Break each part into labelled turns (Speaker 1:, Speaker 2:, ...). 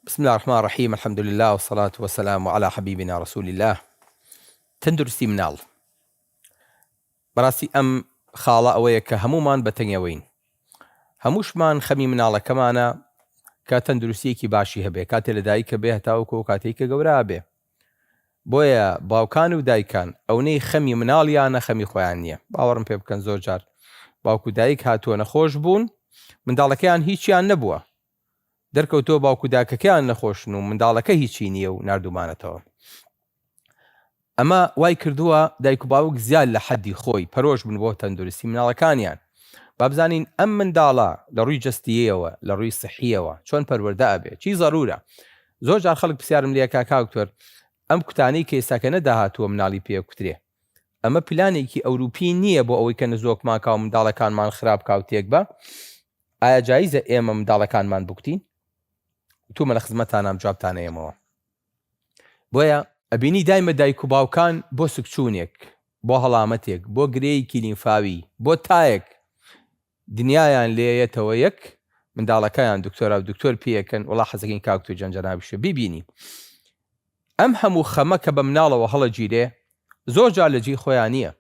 Speaker 1: بسم الله الرحمن الرحيم. الحمد لله والصلاة والسلام على حبيبنا رسول الله. تندرستی مناڵ بەڕاستی ئەم خاڵە ئەوەیە کە هەمومان بەتەنگەوەین، هەمووشمان خەمی مناڵەکەمانە کە تەندروستیەکی باشی هەبێ، کاتێ لە دایکە بێ هەتاوەکو کاتێک کە گەورە بێ. بۆیە باوکان و دایکان ئەوەی خەمی مناڵیانە خەمی خۆیان نییە. باوەڕم پێ بکەن زۆر جار باوکو دایک هاتووە نەخۆش بوون، منداڵەکەیان هیچیان نەبووە، دەرکەوتۆ باوکو داکەکەیان نەخۆشن و منداڵەکە هیچی نییە و نردومانەتەوە. ئەمە وای کردووە دایک و باوک زیاد لە حەدی خۆی پەرۆش بن بۆ تەندروستی مناڵەکانیان. با بزانین ئەم منداڵە لە ڕووی جەستیەوە لە ڕووی سحیەوە چۆن پەروەردە ئەبێ، چی زەرورە. زۆر جار خەڵک پرسیارم لێ کاکتۆر ئەم کوتانەی کە ئێستاکە نەداهاتووە مناڵی پێ کوترێ، ئەمە پلانێکی ئەوروپی نییە بۆ ئەوەی کە نزۆکمان کا و منداڵەکانمان خراپ کاوتێک بە. ئایا جایزە ئێمە منداڵەکانمان بکوتین؟ تومە لە خزمەتانام جوابتانەیەمەوە. بۆیە ئەبینی دایمە دایک و باوکان بۆ سکچوونێک، بۆ هەڵامەتێک، بۆ گرەیەکی لیمفاوی، بۆ تایەک دنیایان لێیەتەوە یەک منداڵەکەیان دکتۆرا و دکتۆر پێیەکەن وڵا حەزەکەین کاکتۆ جەنجەنابیشە بیبینی. ئەم هەموو خەمە کە بە مناڵەوە هەڵەگیرێ زۆر جار لە جێی خۆیان نییە،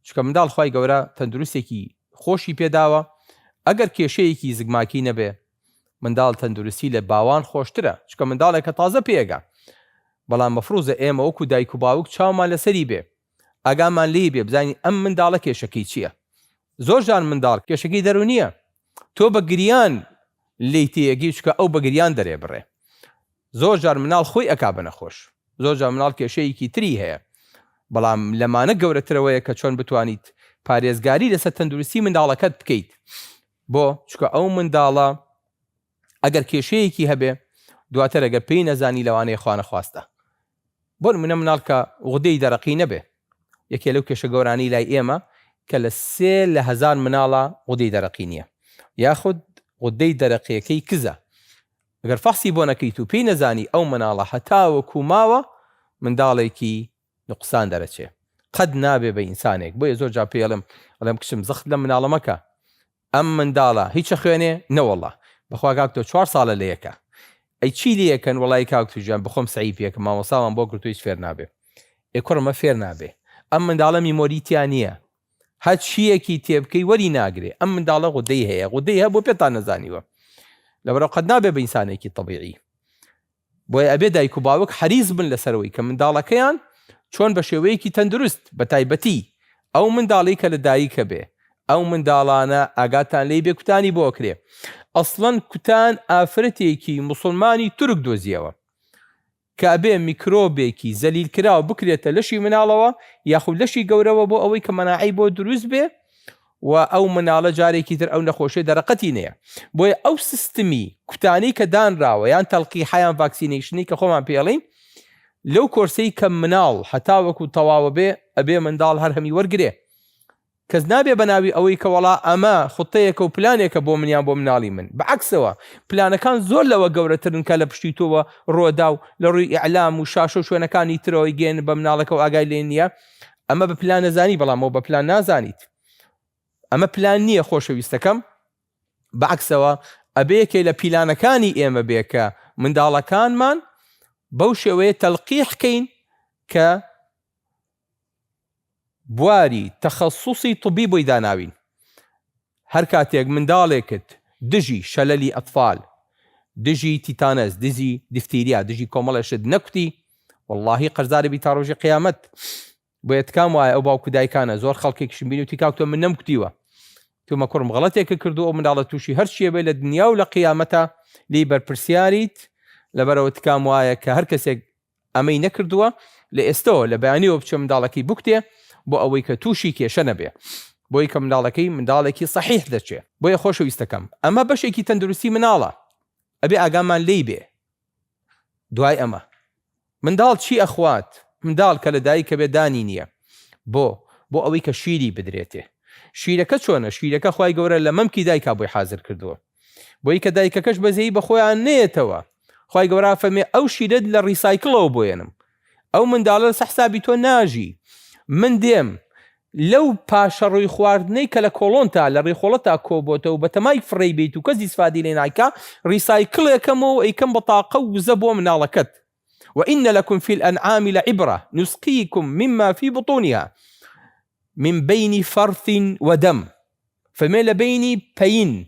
Speaker 1: چکە منداڵ خوای گەورە تەندروستێکی خۆشی پێداوە. ئەگەر کێشەیەکی زگماکی نەبێ منداڵ تەندروستی لە باوان خۆشترە، چکە منداڵێکە تازە پێگە. بەڵام مەفروزە ئێمە وەکو دایک و باوک چاومان لەسەری بێ، ئاگامان لێ بێ، بزانین ئەم منداڵە کێشەکەی چییە. زۆر جان منداڵ کێشەکەی دەرو نییە، تۆ بە گریان لی تێگی، چکە ئەو بە گریان دەرێ بڕێ. زۆر جار مناڵ خۆی ئەکا بە نەخۆش، زۆر جار مناڵ کێشەیەکی تری هەیە، بەڵام لەمانە گەورەترەوەیە کە چۆن بتوانیت پارێزگاری لەسەر تەندروستی منداڵەکەت بکەیت. بۆ چکە ئەو منداڵە ئەگەر کێشەیەکی هەبێ دواتر ئەگەر پێی نەزانی لەوانەیە خوا نەخواستە. بۆ نمونە مناڵ کە غودەی دەرەقی نەبێ، یەکێ لەو کێشە گەورانی لای ئێمە کە لە 3 لە 1000 مناڵە غودەی دەرەقی نییە، یاخود غودەی دەرەقیەکەی کزە. ئەگەر فەحسی بۆ نەکەیت و پێی نەزانی ئەو مناڵە هەتاوەکو ماوە منداڵێکی نوقسان دەرەچێ، قەد نابێ بە ئینسانێک. بۆیە زۆر جا پێڵم ئەڵێم کچم زەخت لە مناڵە مەکە، ئەم منداڵە هیچە خوێنێ نەوەڵڵا بەخوا کاکتۆ 4 ساڵە لە یەکە. ئەی چی لەکەن وڵی کاکتوژیان بخۆم سعیپێکە مامۆساوان بۆ گرتویش فێر نابێ. ئێکڕمە فێر نابێ. ئەم منداڵە میمۆریتیان نییە، هەت چیەکی تێبکەی وەری ناگرێ. ئەم منداڵە غودەی هەیە، غودەی هەیە بۆ پێتان نەزانیوە، لەبەرەوە قەد نابێ بە ئینسانێکی طەبیعی. بۆیە ئەبێ دایک و باوک حەریص بن لەسەرەوەی کە منداڵەکەیان چۆن بە شێوەیەکی تەندروست بە تایبەتی ئەو منداڵی کە لە دایکە بێ، ئەو منداڵانە ئاگاتان لێی بێ کوتانی بۆ کرێ. ئەسڵەن کوتان ئافرەتێکی موسڵمانی تورک دۆزیەوە کە ئەبێ میکرۆبێکی زەلیل کراوە بکرێتە لەشی مناڵەوە یاخود لەشی گەورەوە بۆ ئەوەی کە مەناعی بۆ دروست بێ و ئەو مناڵە جارێکی تر ئەو نەخۆشیە دەرەقەتی نییە. بۆیە ئەو سیستمی کوتانی کە دانراوە یان تەڵقیحیان ڤاکسینەیشنی کە خۆمان پێڵین لەو کۆرسەی کە مناڵ هەتاوەکو تەواوە بێ ئەبێ منداڵ هەر هەمی وەرگرێ. کەس نابێ بەناوی ئەوەی کە وەڵا ئەمە خوتەیەکە و پلانێکە بۆ منیان بۆ مناڵی من. بەعکسەوە پلانەکان زۆر لەوە گەورەترن کە لە پشتی تۆوە ڕۆدا و لە ڕووی ئیعلام و شاشە و شوێنەکانی ترەوەی گێن بە مناڵەکە و ئاگای لێ نییە. ئەمە بە پلان نەزانی، بەڵامەوە بە پلان نازانیت. ئەمە پلان نییە خۆشەویستەکەم. بەعکسەوە ئەبەیەکێ لە پیلانەکانی ئێمە بێ کە منداڵەکانمان بەو شێوەیە تەلقیحکەین کە بواری تەخەسوسی طبی بۆی داناوین. هەر کاتێک منداڵێکت دژی شەلەلی ئەتفال، دژی تیتانەس، دژی دیفتیریا، دژی کۆمەڵێشت نەکوتی، وەڵڵاهی قەرزارە بی تا ڕۆژی قیامەت. بۆیە تکام وایە ئەو باوکو دایکانە زۆر خەڵکێکیشم بینی وتی کاکتۆ من نەمکوتیوە، تومە کوڕم غەڵەتێکە کردو ئەو منداڵە تووشی هەر چیە بێ لە دنیا و لە قیامەتە لی بەرپرسیاریت. لەبەرەوە تکام وایە کە هەر کەسێک ئەمەی نەکردووە لە ئێستەوە لە بەیانیەوە بچە منداڵەکەی بکتێ بۆ ئەوەی کە تووشی کێشە نەبێ، بۆی کە منداڵەکەی منداڵێکی صحیح دەچێ. بۆیە خۆشەویستەکەم ئەمە بەشێکی تەندروستی مناڵە، ئەبێ ئاگامان لێی بێ. دوای ئەمە منداڵ چی ئەخوات؟ منداڵ کە لە دایکە بێ دانی نییە بۆ ئەوەی کە شیری بدرێتێ. شیرەکە چۆنە؟ شیرەکە خوای گەورە لە مەمکی دایکا بۆی حازر کردووە، بۆی کە دایکەکەش بەزەیی بە خۆیان نێتەوە. خوای گەورە فەرمێ ئەو شیرت لە ڕیسایکڵەوە بۆێنم، ئەو منداڵە لە سەحسابی تۆ ناژی، من دێم لەو پاشە ڕووی خواردنەی کە لە کۆڵۆنتا لە ڕێخۆڵەتا کۆبۆتەوە بە تەمای فڕێی بیت و کەس ئیسفادی لێ ناکا ڕیسایکڵێکەمەوە ئەیکەم بەتاقە و وزە بۆ مناڵەکەت. وإن لكم في الأنعام لعبرة نسقيكم مما في بطونها من بين فرث ودم فمن بيني بين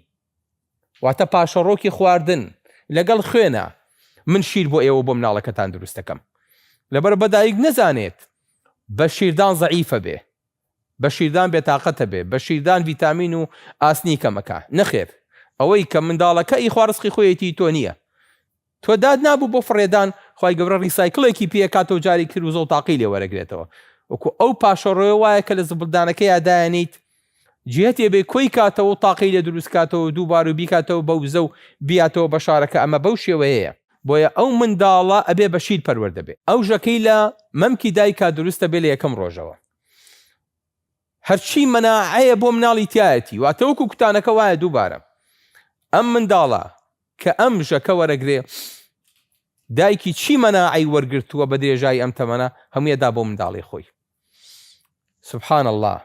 Speaker 1: واتە پاشەڕۆکی خواردن لەگەڵ خوێنە من شیر بۆ ئێوە بۆ مناڵەکەتان دروست دەکەم. لەبەر بەدایک نەزانێت بە شیردان زەعیفە بێ، بە شیردان بێتاقەتە بێ، بە شیردان ڤیتامین و ئاسنی کەمەکە. نەخێر، ئەوەی کە منداڵەکە ئیخوا ڕزقی خۆیەتی تۆ نییە، تۆ داد نابوو بۆ فڕێدان خی گەورە ڕیسایکڵێکی پێکاتەوە جاری کرد و زەڵ تاقی لێ وەرەگرێتەوە. وەکو ئەو پاشەڕۆی وایە کە لە زبڵدانەکە یادایەنیت جێتێ بێ کۆی کاتەوە و تاقی لێ دروست کاتەوە دووبار و بیکاتەوە بە وزە و بیاتەوە بە شارەکە. ئەمە بەو شێوەیەیە. بۆیە ئەو منداڵە ئەبێ بە شیر پەروەردە بێ. ئەو ژەکەی لە مەمکی دایکا دروستە بێ لە یەکەم ڕۆژەوە. هەرچی مەناعەیە بۆ مناڵی تایەتی واتە وەکو کوتانەکە وایە دووبارە ئەم منداڵە کە ئەم ژەکە وەرەگرێ دایکی چی مەناعەی وەرگرتووە بە درێژایی ئەم تەمەنە هەموویەدا بۆ منداڵی خۆی. سبحان الله.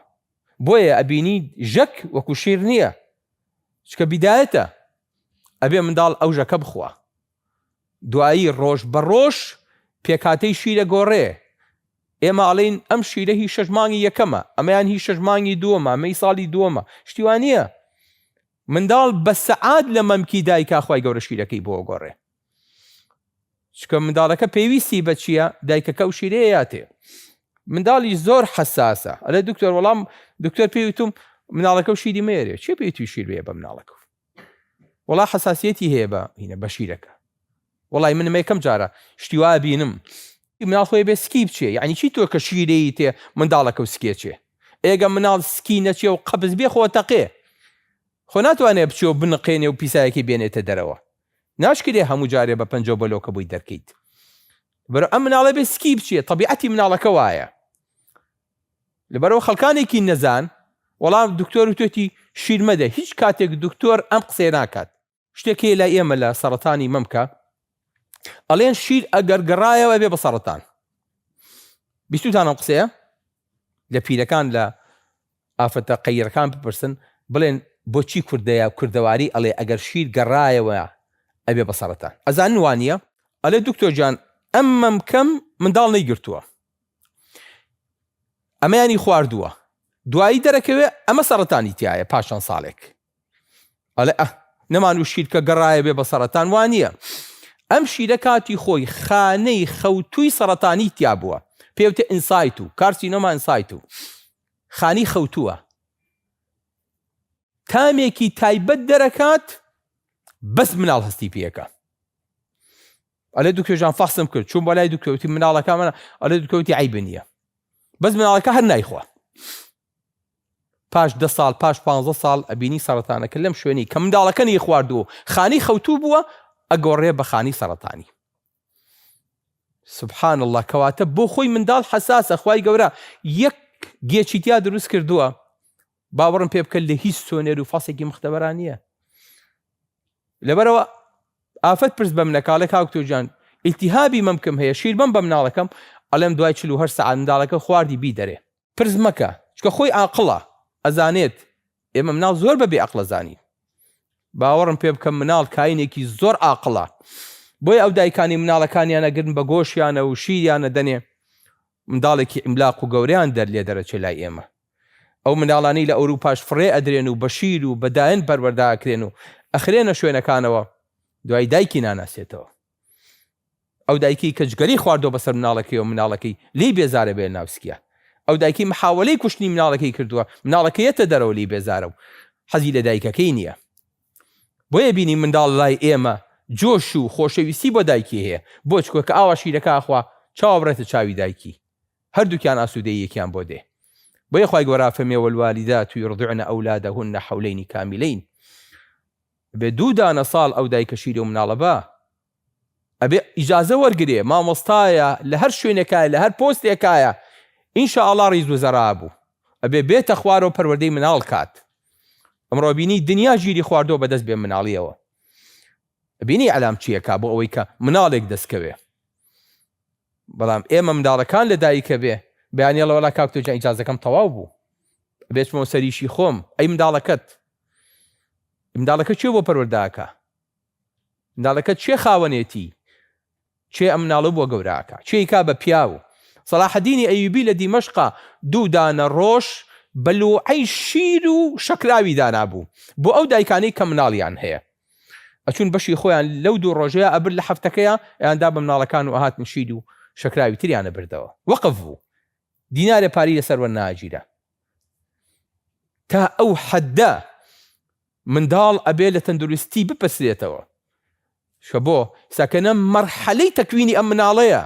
Speaker 1: بۆیە ئەبینی ژەک وەکو شیر نییە، چکە بیدایەتە، ئەبێ منداڵ ئەو ژەکە بخوا. دوایی ڕۆژ بە ڕۆژ پێکاتەی شیرە گۆڕێ. ئێمە ئەڵێن ئەم شیرە هی 6 مانگی یەکەمە، ئەمەیان هی 6 مانگی دووەمە، ئەمەی ساڵی دووەمە. شتیوان نییە. منداڵ بە سەعات لە مەمکی دایکا خوای گەورە شیرەکەی بۆ گۆڕێ. چکە منداڵەکە پێویستی بە چییە؟ دایکەکە و شیرەیەاتێ. منداڵی زۆر حساسە. ئەلێ دکتۆر وەڵام دکتۆر پێویستم مناڵەکە و شیری مێرێ. چێ پێویستی شیر بێ بە مناڵەکە؟ وەڵا حساسیەتی هەیە بە شیرەکە. وەڵای من یەکەم جارە شتی وایە بینم مناڵ خۆی بێ سکی بچێ. یعنی چی تۆ کە شیرەی تێ منداڵەکە و سکێ چێ؟ ئێگە مناڵ سکی نەچێ و قەبز بێ خۆ تەقێ، خۆ ناتوانێ بچێ و بنقێنێ و پیسایەکی بێنێتە دەرەوە. ناشکرێ هەموو جارێ بە پەنجە بەلۆکە بووی دەرکەیت. بەرە ئەم مناڵە بێ سکی بچێ، طبیعەتی مناڵەکە وایە. لەبەرەوە خەڵکانێکی نەزان وەڵام دکتۆر و توێتی شیر مەدە. هیچ کاتێک دکتۆر ئەم قسەی ناکات. شتێکی لە ئێمە لە سەرەتانی مەمکە ئەڵێن شیر ئەگەر گەڕایەوە بێ بە سەرەتان. بیستوتان ئەم قسەیە لە پیرەکان لە ئافەتە قەیرەکان بپرسن بڵێن بۆچی کوردەیە کوردەواری ئەڵێ ئەگەر شیر گەڕایەوە ئەبێ بە سەرەتان. ئەزان وانە ئەلێ دکتۆر جان ئەم مەمکەم منداڵ نەیگرتووە، ئەمەیانی خواردووە، دوایی دەرەکەوێ ئەمە سەرەتانی تایە پاشان ساڵێک. ئەڵێ نەمان و شیر کە گەڕایە بێ بە سەرەتان وانە. ئەم شیرە کاتی خۆی خانەی خەوتووی سەرەتانی تیا بووە، پێوتە ئینسایت و کارسینۆما ئینسایت و خانی خەوتووە. تامێکی تایبەت دەرەکات بەس مناڵ هەستی پێەکە. ئەلێ دکتۆرجان فەحسم کرد چوون بەلای دکتۆرتی مناڵەکە منە ئەلێ دکتۆرتی عیب نییە، بەس مناڵەکە هەر نایخوا. پاش 10 ساڵ پاش 15 ساڵ ئەبینی سەرەتانەکە لەم شوێنی کە منداڵەکە نی خواردووە خانی خەوتوو بووە ئەگۆڕێ بە خانی سەرەتانی. سبحان الله. کەواتە بۆ خۆی منداڵ حساسە. خوای گەورە یەک گێچیتیا دروست کردووە باوەڕم پێ بکەن لە هیچ سۆنێر و فاسێکی مختبەران نییە. لەبەرەوە ئافەت پرس بە منەکاڵێک کاکتۆر جان ئیلتیهابی مەمکەم هەیە شیر بم بە مناڵەکەم ئەڵێم دوای 48 ساعات منداڵەکە خواردی بی دەرێ. پرس مەکە چکە خۆی عاقڵە ئەزانێت ئێمە مناڵ زۆر بەبێ عەقڵە زانی. باوەڕم پێ بکەم مناڵ کاینێکی زۆر عاقڵە. بۆیە ئەو دایکانی مناڵەکانیانە گرن بە گۆشیانە و شیریانە دەنێ منداڵێکی ئیملاق و گەورەیان دەرلێ دەرەچێ لای ئێمە. ئەو مناڵانی لە ئەوروپاش فڕێ ئەدرێن و بە شیر و بەدایەن پەروەردەکرێن و ئەخرێنە شوێنەکانەوە دوای دایکی ناناسێتەوە. ئەو دایکی کە جگەری خواردۆ بەسەر مناڵەکەی و مناڵەکەی لی بێزارە بێ ناوسکیە. ئەو دایکی محاوەلەی کوشتنی مناڵەکەی کردووە مناڵەکەیەتە دەرەوە لی بێزارە و حەزی لە دایکەکەی نییە. بۆیە بینی منداڵ لای ئێمە جۆش و خۆشەویستی بۆ دایکی هەیە. بۆ چکۆ کە ئاوا شیرەکە ئاخوا چاوەڕێتە چاوی دایکی، هەردووکیان ئاسوودەیەکیان بۆ دێ. بۆیە خوای گەورە فەرمێ والوالدات يرضعن أولادهن حولين كاملين. بێ 2 دانە ساڵ ئەو دایکە شیرە و مناڵە بە ئەبێ ئیجازە وەرگرێ مامۆستایە لە هەر شوێنێکایە لە هەر پۆستێکایە ئینشاءالله ڕیز و زەرا بوو ئەبێ بێتە خوارەوە پەروەردەی مناڵ کات. ئەمڕۆ بینی دنیا ژیری خواردۆ بەدەست بێ مناڵیەوە. بینی ئەلام چیەکە بۆ ئەوەی کە مناڵێک دەستکەوێ. بەڵام ئێمە منداڵەکان لە دایکە بێ بەیانێڵەوەلا کاکتۆ جان ئیجازەکەم تەواو بوو بێچمەوە سەریشی خۆم ئەی منداڵەکە چێ بۆ پەروەرداکە منداڵەکە چێ خاوەنێتی چێ ئەم مناڵە بۆ گەوراکە چێیکا بە پیاو سەلاحەدینی ئەیوبی لە دیمەشقا 2 دانە ڕۆژ بەلوعەی شیر و شەکراوی دانابوو بۆ ئەو دایکانەی کە مناڵیان هەیە ئەچون بەشی خۆیان لەو 2 ڕۆژەیە ئەبر لە هەفتەکەیە ئەیاندا بە مناڵەکان و ئاهاتن شیر و شەکراوی تریانە بردەوە وەقف بوو دینارە پاری لەسەر وەرناگیرە تا ئەو حەدە منداڵ ئەبێ لە تەندروستی بپەسرێتەوە شە بۆ ساکەنە مەرحەلەی تەکوینی ئەم مناڵەیە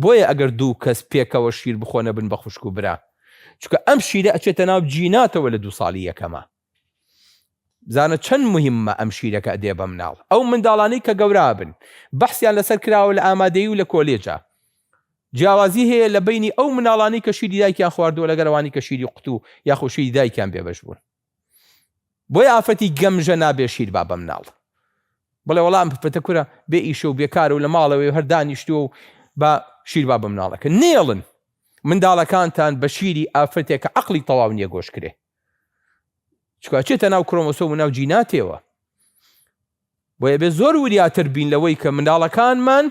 Speaker 1: بۆیە ئەگەر 2 کەس پێکەوە شیر بخۆنە بن بە خوشک و برا چونکە ئەم شیرە ئەچێتە ناو جیناتەوە لە 2 ساڵی یەکەمە زانە چەند مهمە ئەم شیرەکە ئەدێ بە مناڵ ئەو منداڵانەی کە گەورا بن بەحسیان لەسەر کراوە لە ئامادەیی و لە کۆلێجە جیاوازی هەیە لە بینی ئەو مناڵانی کە شیری دایکیان خواردووە لەگەڵەوانی کە شیری قوتو یاخۆ شیری دایکیان بێبەش بوون بۆیە ئافەتی گەمژە نابێ شیر با بە مناڵ بڵێ وەڵام پەتە کورە بێ ئیشە و بێکارە و لە ماڵەوەی هەر دانیشتووە و بە شیر با بە مناڵەکە نێڵن منداڵەکانتان بە شیری ئافرەتێک کە عەقڵی تەواو نییە گۆش کرێ چکە چێتە ناو کرۆمۆسۆم و ناو جیناتێوە بۆیە بێ زۆر وریاتر بین لەوەی کە منداڵەکانمان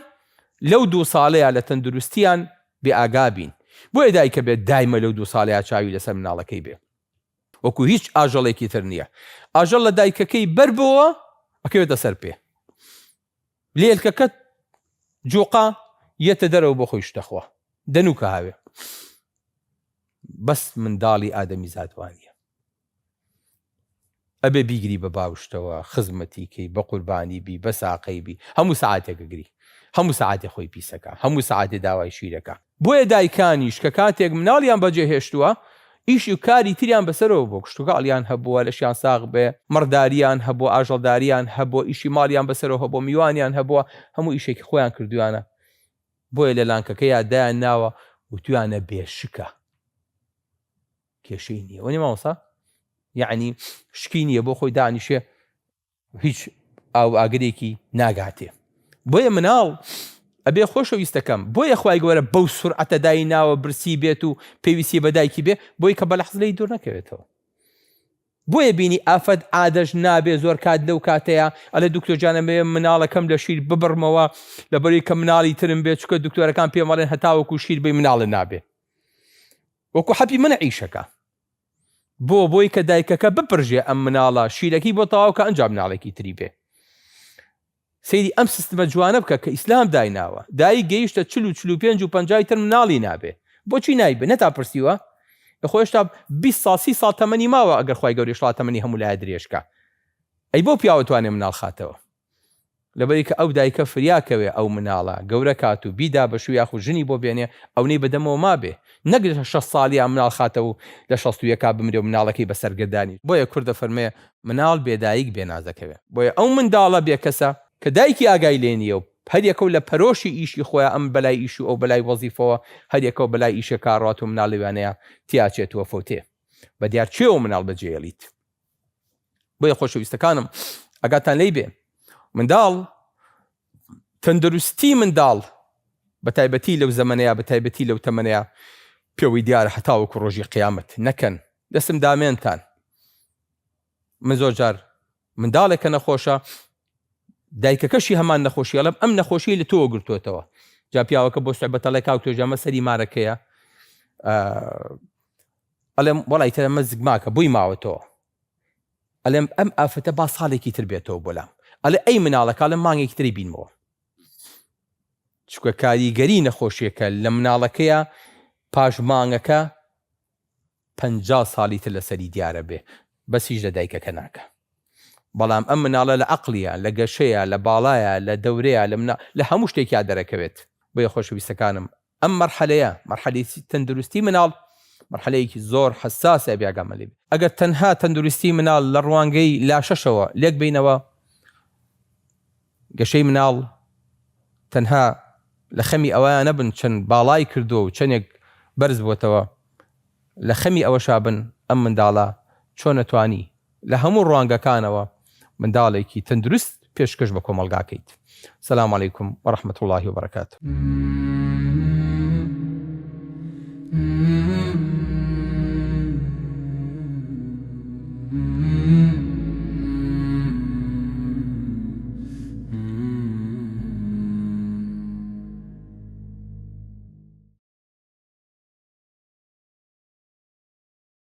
Speaker 1: لەو 2 ساڵەیە لە تەندروستیان بێ ئاگا بین بۆیە دایکە بێت دایمە لەو 2 ساڵەیە چاوی لەسەر مناڵەکەی بێ وەکو هیچ ئاژەڵێکی تر نییە ئاژەڵ لە دایکەکەی بەربەوە ئەکەوێتە سەر پێ لێلکەکە جوقا یەتە دەرەوە بۆ خۆی شتەخوا دەنوکە هاوێ بەس منداڵی ئادەمی زادوانیە ئەبێ بیگری بە باوشتەوە خزمەتی کەی بە قوربانی بی بە ساقەی بی هەموو سەعاتێک گری هەموو سەعاتێ خۆی پیسەکە هەموو سەعاتێ داوای شیرەکە بۆیە دایکانیش کە کاتێک مناڵیان بەجێ هێشتووە ئیشی و کاری تریان بەسەرەوە بۆ کشتتوگاڵیان هەبووە لەشیان ساغ بێ مەرداریان هەبووە ئاژەڵداریان هەبووە ئیشی ماڵیان بەسەرەوە هەبووە میوانیان هەبووە هەموو ئیشێکی خۆیان کردویانە بۆیە لە لانکەکەیان دایان ناوە وتویانە بێشکە کێشەی نییە وەنی مامۆستا یعنی شکی نییە بۆ خۆی دانیشێ هیچ ئاو ئاگرێکی ناگاتێ بۆیە مناڵ ئەبێ خۆشەویستەکەم بۆیە خوای گەورە بەو سورعەتە دای ناوە برسی بێت و پێویستی بەدایکی بێ بۆی کە بە لەحزەی دوور نەکەوێتەوە بۆیە بینی ئافەت عادەش نابێ زۆر کات لەو کاتەیە ئەلە دکتۆرجانەمێ مناڵەکەم لە شیر ببڕمەوە لەبەری کە مناڵی ترم بێت چکە دکتۆرەکان پێمەڵێن هەتاوەکو شیر بەی مناڵە نابێ وەکو حەپی منە عیشەکە بۆی کە دایکەکە بپڕژێ ئەم مناڵە شیرەکەی بۆ تەواو کە ئەنجام مناڵێکی تری بێ سەیری ئەم سیستمە جوانە بکە کە ئیسلام دایناوە دایی گەیشتە 40 و 50 تر مناڵی نابێ بۆچی نایبێ نەتا پرسیوە خۆشتا 20 ساڵ 30 ساڵ تەمەنی ماوە ئەگەر خوای گەوری شڵات تەمەنی هەموو لای درێژکە ئەی بۆ پیاوەتوانێ مناڵ خاتەوە لەبەری کە ئەو دایکە فریاکەوێ ئەو مناڵە گەورە کات و بیدا بەشوی یاخو ژنی بۆ بێنێ ئەو نەی بەدەمەوە مابێ نەگرێت 6 ساڵیان مناڵ خاتەوە و لە 61 بمرێ و مناڵەکەی بەسەرگەردانی بۆیە کوردە فەرمێ مناڵ بێدایک بێنازەکەوێ بۆیە ئەو منداڵە بێ کەسە کە دایکی ئاگای لێ نییە و هەریەکە لە پەرۆشی ئیشی خۆیان ئەم بەلای ئیش و ئەو بەلای وەزیفەوە هەریەکە بەلای ئیشە کاڕات و مناڵ لەوانەیە تیاچێتوە فۆتێ بە دیار چێوە مناڵ بەجێڵیت بۆیە خۆشەویستەکانم ئەگاتان لێی بێ منداڵ تەندروستی منداڵ بە تایبەتی لەو زەمانەیە بە تایبەتی لەو تەمەنەیە پێوەی دیارە هەتاوەکو ڕۆژی قیامەت نەکەن دەستم دامێنتان من زۆر جار منداڵێکە نەخۆشە دایکەکەشی هەمان نەخۆشی ئەڵم ئەم نەخۆشی لە تۆ گرتوێتەوە جا پیاوەکە بۆ سوعبەتەڵی کاکتۆ ژەمە سەری مارەکەیە ئەڵێم وەڵی تەرە مەزگ ماکە بووی ماوەتەوە ئەڵێم ئەم ئافرەتە با ساڵێکی تر بێتەوە بۆلام ئەڵێ ئەی مناڵەکە ئەڵێم مانگێکی تری بینمەوە چکە کاریگەری نەخۆشیەکە لە مناڵەکەیە پاش مانگەکە 50 ساڵی تر لەسەری دیارە بێ بەسیش لە دایکەکە ناکە بەڵام ئەم مناڵە لە عەقڵیە لە گەشەیە لە باڵایە لە دەورەیە لە هەموو شتێکیا دەرەکەوێت بۆیە خۆشەویستەکانم ئەم مەرحەلەیە مەرحەلەی تەندروستی مناڵ مەرحەلەیەکی زۆر حساسە بیاگامە لێ ئەگەر تەنها تەندروستی مناڵ لە ڕوانگەی لاشەشەوە لێک بینەوە گەشەی مناڵ تەنها لە خەمی ئەوەیان نەبن چەند باڵای کردو و چەندێک بەرز بووتەوە لە خەمی ئەوە شابن ئەم منداڵە چۆن نەتوانی لە هەموو ڕوانگەکانەوە منداڵێکی تەندروست پێشکەش بە کۆمەلگاکەیت. سلام علیکم وەرەحمەت الله وبەرەکاتوه.